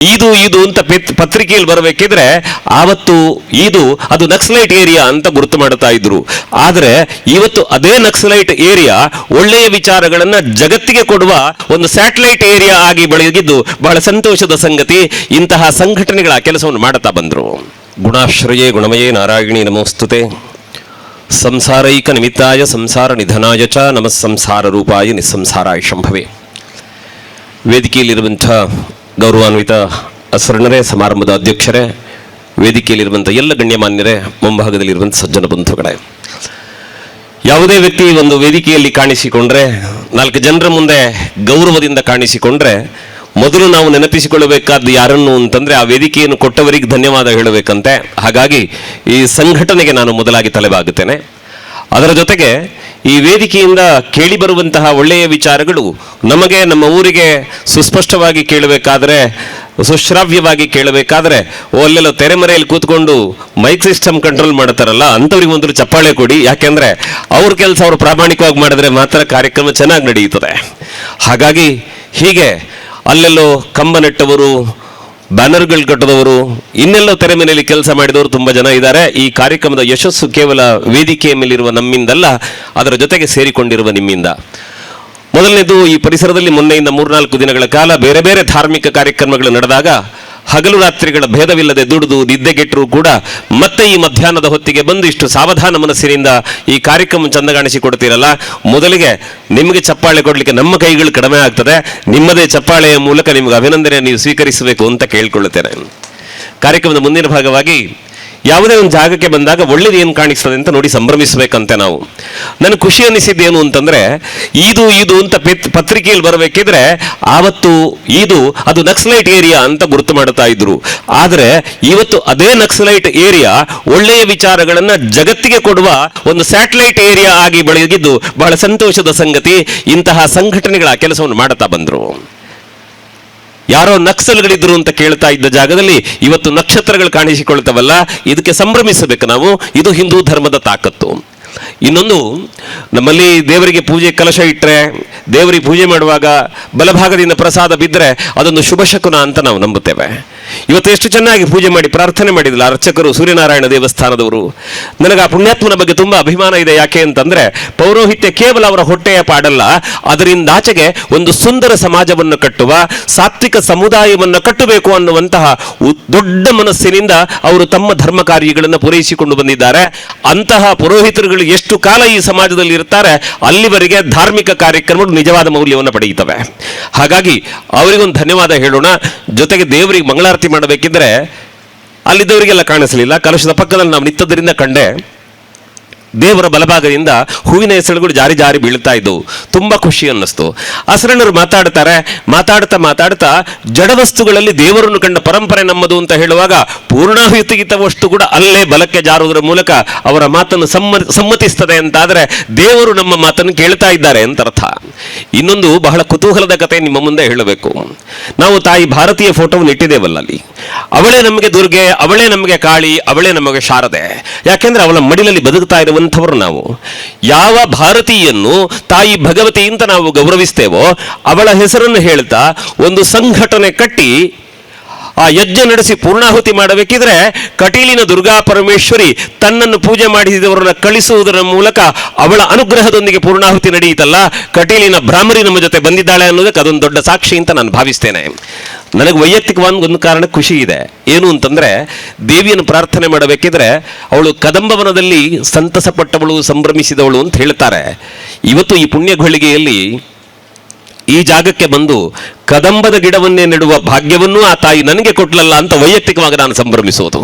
ಇದು ಅಂತ ಪತ್ರಿಕೆಯಲ್ಲಿ ಬರಬೇಕಿದ್ರೆ ಆವತ್ತು ಅದು ನಕ್ಸಲೈಟ್ ಏರಿಯಾ ಅಂತ ಗುರುತು ಮಾಡ್ತಾ ಇದ್ರು. ಆದರೆ ಇವತ್ತು ಅದೇ ನಕ್ಸಲೈಟ್ ಏರಿಯಾ ಒಳ್ಳೆಯ ವಿಚಾರಗಳನ್ನ ಜಗತ್ತಿಗೆ ಕೊಡುವ ಒಂದು ಸ್ಯಾಟಲೈಟ್ ಏರಿಯಾ ಆಗಿ ಬೆಳಗಿದ್ದು ಬಹಳ ಸಂತೋಷದ ಸಂಗತಿ. ಇಂತಹ ಸಂಘಟನೆಗಳ ಕೆಲಸವನ್ನು ಮಾಡುತ್ತಾ ಬಂದ್ರು. ಗುಣಾಶ್ರಯೇ ಗುಣಮಯೇ ನಾರಾಯಣಿ ನಮೋಸ್ತುತೆ. ಸಂಸಾರೈಕ ನಿಮಿತ್ತಾಯ ಸಂಸಾರ ನಿಧನಾಯ ಚ ನಮಃ ಸಂಸಾರ ರೂಪಾಯ ನಿಸ್ಸಂಸಾರಾಯ ಶಂಭವೇ. ವೇದಿಕೆಯಲ್ಲಿರುವಂಥ ಗೌರವಾನ್ವಿತ ಶರಣರೇ, ಸಮಾರಂಭದ ಅಧ್ಯಕ್ಷರೇ, ವೇದಿಕೆಯಲ್ಲಿರುವಂಥ ಎಲ್ಲ ಗಣ್ಯಮಾನ್ಯರೇ, ಮುಂಭಾಗದಲ್ಲಿರುವಂಥ ಸಜ್ಜನ ಬಂಧುಗಳೇ, ಯಾವುದೇ ವ್ಯಕ್ತಿ ಒಂದು ವೇದಿಕೆಯಲ್ಲಿ ಕಾಣಿಸಿಕೊಂಡ್ರೆ, 4 ಜನರ ಮುಂದೆ ಗೌರವದಿಂದ ಕಾಣಿಸಿಕೊಂಡ್ರೆ, ಮೊದಲು ನಾವು ನೆನಪಿಸಿಕೊಳ್ಳಬೇಕಾದ್ದು ಯಾರನ್ನು ಅಂತಂದ್ರೆ ಆ ವೇದಿಕೆಯನ್ನು ಕೊಟ್ಟವರಿಗೆ ಧನ್ಯವಾದ ಹೇಳಬೇಕಂತೆ. ಹಾಗಾಗಿ ಈ ಸಂಘಟನೆಗೆ ನಾನು ಮೊದಲಾಗಿ ತಲೆಬಾಗುತ್ತೇನೆ. ಅದರ ಜೊತೆಗೆ ಈ ವೇದಿಕೆಯಿಂದ ಕೇಳಿ ಬರುವಂತಹ ಒಳ್ಳೆಯ ವಿಚಾರಗಳು ನಮಗೆ ನಮ್ಮ ಊರಿಗೆ ಸುಸ್ಪಷ್ಟವಾಗಿ ಕೇಳಬೇಕಾದ್ರೆ, ಸುಶ್ರಾವ್ಯವಾಗಿ ಕೇಳಬೇಕಾದ್ರೆ, ಅಲ್ಲೆಲ್ಲ ತೆರೆಮರೆಯಲ್ಲಿ ಕೂತ್ಕೊಂಡು ಮೈಕ್ ಸಿಸ್ಟಮ್ ಕಂಟ್ರೋಲ್ ಮಾಡ್ತಾರಲ್ಲ ಅಂಥವ್ರಿಗೆ ಒಂದು ಚಪ್ಪಾಳೆ ಕೊಡಿ. ಯಾಕೆಂದ್ರೆ ಅವ್ರ ಕೆಲಸ ಅವರು ಪ್ರಾಮಾಣಿಕವಾಗಿ ಮಾಡಿದ್ರೆ ಮಾತ್ರ ಕಾರ್ಯಕ್ರಮ ಚೆನ್ನಾಗಿ ನಡೆಯುತ್ತದೆ. ಹಾಗಾಗಿ ಹೀಗೆ ಅಲ್ಲೆಲ್ಲೋ ಕಂಬ ನೆಟ್ಟವರು, ಬ್ಯಾನರ್ಗಳು ಕಟ್ಟದವರು, ಇನ್ನೆಲ್ಲೋ ತೆರೆ ಮನೆಯಲ್ಲಿ ಕೆಲಸ ಮಾಡಿದವರು ತುಂಬ ಜನ ಇದ್ದಾರೆ. ಈ ಕಾರ್ಯಕ್ರಮದ ಯಶಸ್ಸು ಕೇವಲ ವೇದಿಕೆಯ ಮೇಲಿರುವ ನಮ್ಮಿಂದಲ್ಲ, ಅದರ ಜೊತೆಗೆ ಸೇರಿಕೊಂಡಿರುವ ನಿಮ್ಮಿಂದ. ಮೊದಲನೇದು, ಈ ಪರಿಸರದಲ್ಲಿ ಮೊನ್ನೆಯಿಂದ 3-4 ದಿನಗಳ ಕಾಲ ಬೇರೆ ಬೇರೆ ಧಾರ್ಮಿಕ ಕಾರ್ಯಕ್ರಮಗಳು ನಡೆದಾಗ ಹಗಲು ರಾತ್ರಿಗಳ ಭೇದವಿಲ್ಲದೆ ದುಡಿದು ನಿದ್ದೆಗೆಟ್ಟರೂ ಕೂಡ ಮತ್ತೆ ಈ ಮಧ್ಯಾಹ್ನದ ಹೊತ್ತಿಗೆ ಬಂದು ಇಷ್ಟು ಸಾವಧಾನ ಮನಸ್ಸಿನಿಂದ ಈ ಕಾರ್ಯಕ್ರಮ ಚಂದಗಾಣಿಸಿಕೊಡ್ತೀರಲ್ಲ, ಮೊದಲಿಗೆ ನಿಮಗೆ ಚಪ್ಪಾಳೆ ಕೊಡಲಿಕ್ಕೆ ನಮ್ಮ ಕೈಗಳು ಕಡಿಮೆ ಆಗ್ತದೆ. ನಿಮ್ಮದೇ ಚಪ್ಪಾಳೆಯ ಮೂಲಕ ನಿಮಗೆ ಅಭಿನಂದನೆ ನೀವು ಸ್ವೀಕರಿಸಬೇಕು ಅಂತ ಕೇಳ್ಕೊಳ್ಳುತ್ತೇನೆ. ಕಾರ್ಯಕ್ರಮದ ಮುಂದಿನ ಭಾಗವಾಗಿ ಯಾವುದೇ ಒಂದು ಜಾಗಕ್ಕೆ ಬಂದಾಗ ಒಳ್ಳೇದು ಏನು ಕಾಣಿಸ್ತದೆ ಅಂತ ನೋಡಿ ಸಂಭ್ರಮಿಸಬೇಕಂತೆ ನಾವು. ನನಗೆ ಖುಷಿ ಅನಿಸಿದ್ದೇನು ಅಂತಂದ್ರೆ, ಇದು ಅಂತ ಪತ್ರಿಕೆಯಲ್ಲಿ ಬರಬೇಕಿದ್ರೆ ಆವತ್ತು ಅದು ನಕ್ಸಲೈಟ್ ಏರಿಯಾ ಅಂತ ಗುರುತು ಮಾಡ್ತಾ ಇದ್ರು. ಆದರೆ ಇವತ್ತು ಅದೇ ನಕ್ಸಲೈಟ್ ಏರಿಯಾ ಒಳ್ಳೆಯ ವಿಚಾರಗಳನ್ನ ಜಗತ್ತಿಗೆ ಕೊಡುವ ಒಂದು ಸ್ಯಾಟಲೈಟ್ ಏರಿಯಾ ಆಗಿ ಬೆಳಗಿದ್ದು ಬಹಳ ಸಂತೋಷದ ಸಂಗತಿ. ಇಂತಹ ಸಂಘಟನೆಗಳ ಕೆಲಸವನ್ನು ಮಾಡುತ್ತಾ ಬಂದ್ರು. ಯಾರೋ ನಕ್ಸಲ್ಗಳಿದ್ರು ಅಂತ ಕೇಳ್ತಾ ಇದ್ದ ಜಾಗದಲ್ಲಿ ಇವತ್ತು ನಕ್ಷತ್ರಗಳು ಕಾಣಿಸಿಕೊಳ್ತವಲ್ಲ, ಇದಕ್ಕೆ ಸಂಭ್ರಮಿಸಬೇಕು ನಾವು. ಇದು ಹಿಂದೂ ಧರ್ಮದ ತಾಕತ್ತು. ಇನ್ನೊಂದು, ನಮ್ಮಲ್ಲಿ ದೇವರಿಗೆ ಪೂಜೆ ಕಲಶ ಇಟ್ಟರೆ, ದೇವರಿಗೆ ಪೂಜೆ ಮಾಡುವಾಗ ಬಲಭಾಗದಿಂದ ಪ್ರಸಾದ ಬಿದ್ದರೆ ಅದೊಂದು ಶುಭ ಶಕುನ ಅಂತ ನಾವು ನಂಬುತ್ತೇವೆ. ಇವತ್ತು ಎಷ್ಟು ಚೆನ್ನಾಗಿ ಪೂಜೆ ಮಾಡಿ ಪ್ರಾರ್ಥನೆ ಮಾಡಿದಿಲ್ಲ ಅರ್ಚಕರು, ಸೂರ್ಯನಾರಾಯಣ ದೇವಸ್ಥಾನದವರು. ನನಗೆ ಆ ಪುಣ್ಯಾತ್ಮನ ಬಗ್ಗೆ ತುಂಬ ಅಭಿಮಾನ ಇದೆ. ಯಾಕೆ ಅಂತಂದ್ರೆ ಪೌರೋಹಿತ್ಯ ಕೇವಲ ಅವರ ಹೊಟ್ಟೆಯ ಪಾಡಲ್ಲ, ಅದರಿಂದಾಚೆಗೆ ಒಂದು ಸುಂದರ ಸಮಾಜವನ್ನು ಕಟ್ಟುವ, ಸಾತ್ವಿಕ ಸಮುದಾಯವನ್ನು ಕಟ್ಟಬೇಕು ಅನ್ನುವಂತಹ ದೊಡ್ಡ ಮನಸ್ಸಿನಿಂದ ಅವರು ತಮ್ಮ ಧರ್ಮ ಕಾರ್ಯಗಳನ್ನು ಪೂರೈಸಿಕೊಂಡು ಬಂದಿದ್ದಾರೆ. ಅಂತಹ ಪುರೋಹಿತರುಗಳು ಎಷ್ಟು ಕಾಲ ಈ ಸಮಾಜದಲ್ಲಿ ಇರ್ತಾರೆ ಅಲ್ಲಿವರೆಗೆ ಧಾರ್ಮಿಕ ಕಾರ್ಯಕ್ರಮಗಳು ನಿಜವಾದ ಮೌಲ್ಯವನ್ನು ಪಡೆಯುತ್ತವೆ. ಹಾಗಾಗಿ ಅವರಿಗೊಂದು ಧನ್ಯವಾದ ಹೇಳೋಣ. ಜೊತೆಗೆ ದೇವರಿಗೆ ಮಂಗಳಾರತಿ ಮಾಡಬೇಕಿದ್ರೆ ಅಲ್ಲಿದ್ದವರಿಗೆಲ್ಲ ಕಾಣಿಸಲಿಲ್ಲ, ಕಲಶದ ಪಕ್ಕದಲ್ಲಿ ನಾವು ನಿಂತದ್ರಿಂದ ಕಂಡೆ. ದೇವರ ಬಲಭಾಗದಿಂದ ಹೂವಿನ ಹೆಸರುಗಳು ಜಾರಿ ಜಾರಿ ಬೀಳ್ತಾ ಇದ್ದವು. ತುಂಬ ಖುಷಿ ಅನ್ನಿಸ್ತು. ಅಸರಣರು ಮಾತಾಡ್ತಾ ಜಡವಸ್ತುಗಳಲ್ಲಿ ದೇವರನ್ನು ಕಂಡ ಪರಂಪರೆ ನಮ್ಮದು ಅಂತ ಹೇಳುವಾಗ ಪೂರ್ಣಾಹುತಿಗಿತವಷ್ಟು ಕೂಡ ಅಲ್ಲೇ ಬಲಕ್ಕೆ ಜಾರುವುದರ ಮೂಲಕ ಅವರ ಮಾತನ್ನು ಸಮ್ಮತಿಸ್ತದೆ ಅಂತಾದರೆ ದೇವರು ನಮ್ಮ ಮಾತನ್ನು ಕೇಳ್ತಾ ಇದ್ದಾರೆ ಅಂತ ಅರ್ಥ. ಇನ್ನೊಂದು ಬಹಳ ಕುತೂಹಲದ ಕಥೆ ನಿಮ್ಮ ಮುಂದೆ ಹೇಳಬೇಕು. ನಾವು ತಾಯಿ ಭಾರತೀಯ ಫೋಟೋವನ್ನು ಇಟ್ಟಿದ್ದೇವಲ್ಲ, ಅಲ್ಲಿ ಅವಳೇ ನಮಗೆ ದುರ್ಗೆ, ಅವಳೇ ನಮಗೆ ಕಾಳಿ, ಅವಳೇ ನಮಗೆ ಶಾರದೆ. ಯಾಕೆಂದ್ರೆ ಅವಳ ಮಡಿಲಲ್ಲಿ ಬದುಕ್ತಾ ಇರುವಂಥವರು ನಾವು. ಯಾವ ಭಾರತೀಯನ್ನು ತಾಯಿ ಭಗವತಿ ಅಂತ ನಾವು ಗೌರವಿಸ್ತೇವೋ ಅವಳ ಹೆಸರನ್ನು ಹೇಳ್ತಾ ಒಂದು ಸಂಘಟನೆ ಕಟ್ಟಿ ಆ ಯಜ್ಞ ನಡೆಸಿ ಪೂರ್ಣಾಹುತಿ ಮಾಡಬೇಕಿದ್ರೆ ಕಟೀಲಿನ ದುರ್ಗಾ ಪರಮೇಶ್ವರಿ ತನ್ನನ್ನು ಪೂಜೆ ಮಾಡಿಸಿದವರನ್ನ ಕಳಿಸುವುದರ ಮೂಲಕ ಅವಳ ಅನುಗ್ರಹದೊಂದಿಗೆ ಪೂರ್ಣಾಹುತಿ ನಡೆಯಿತಲ್ಲ, ಕಟೀಲಿನ ಭ್ರಾಮರಿ ನಮ್ಮ ಜೊತೆ ಬಂದಿದ್ದಾಳೆ ಅನ್ನೋದಕ್ಕೆ ಅದೊಂದು ದೊಡ್ಡ ಸಾಕ್ಷಿ ಅಂತ ನಾನು ಭಾವಿಸ್ತೇನೆ. ನನಗೆ ವೈಯಕ್ತಿಕವಾಗಿ ಒಂದು ಕಾರಣ ಖುಷಿ ಇದೆ. ಏನು ಅಂತಂದ್ರೆ, ದೇವಿಯನ್ನು ಪ್ರಾರ್ಥನೆ ಮಾಡಬೇಕಿದ್ರೆ ಅವಳು ಕದಂಬವನದಲ್ಲಿ ಸಂತಸಪಟ್ಟವಳು, ಸಂಭ್ರಮಿಸಿದವಳು ಅಂತ ಹೇಳ್ತಾರೆ. ಇವತ್ತು ಈ ಪುಣ್ಯ ಘಳಿಗೆಯಲ್ಲಿ ಈ ಜಾಗಕ್ಕೆ ಬಂದು ಕದಂಬದ ಗಿಡವನ್ನೇ ನೆಡುವ ಭಾಗ್ಯವನ್ನೂ ಆ ತಾಯಿ ನನಗೆ ಕೊಟ್ಲಲ್ಲ ಅಂತ ವೈಯಕ್ತಿಕವಾಗಿ ನಾನು ಸಂಭ್ರಮಿಸುವುದು.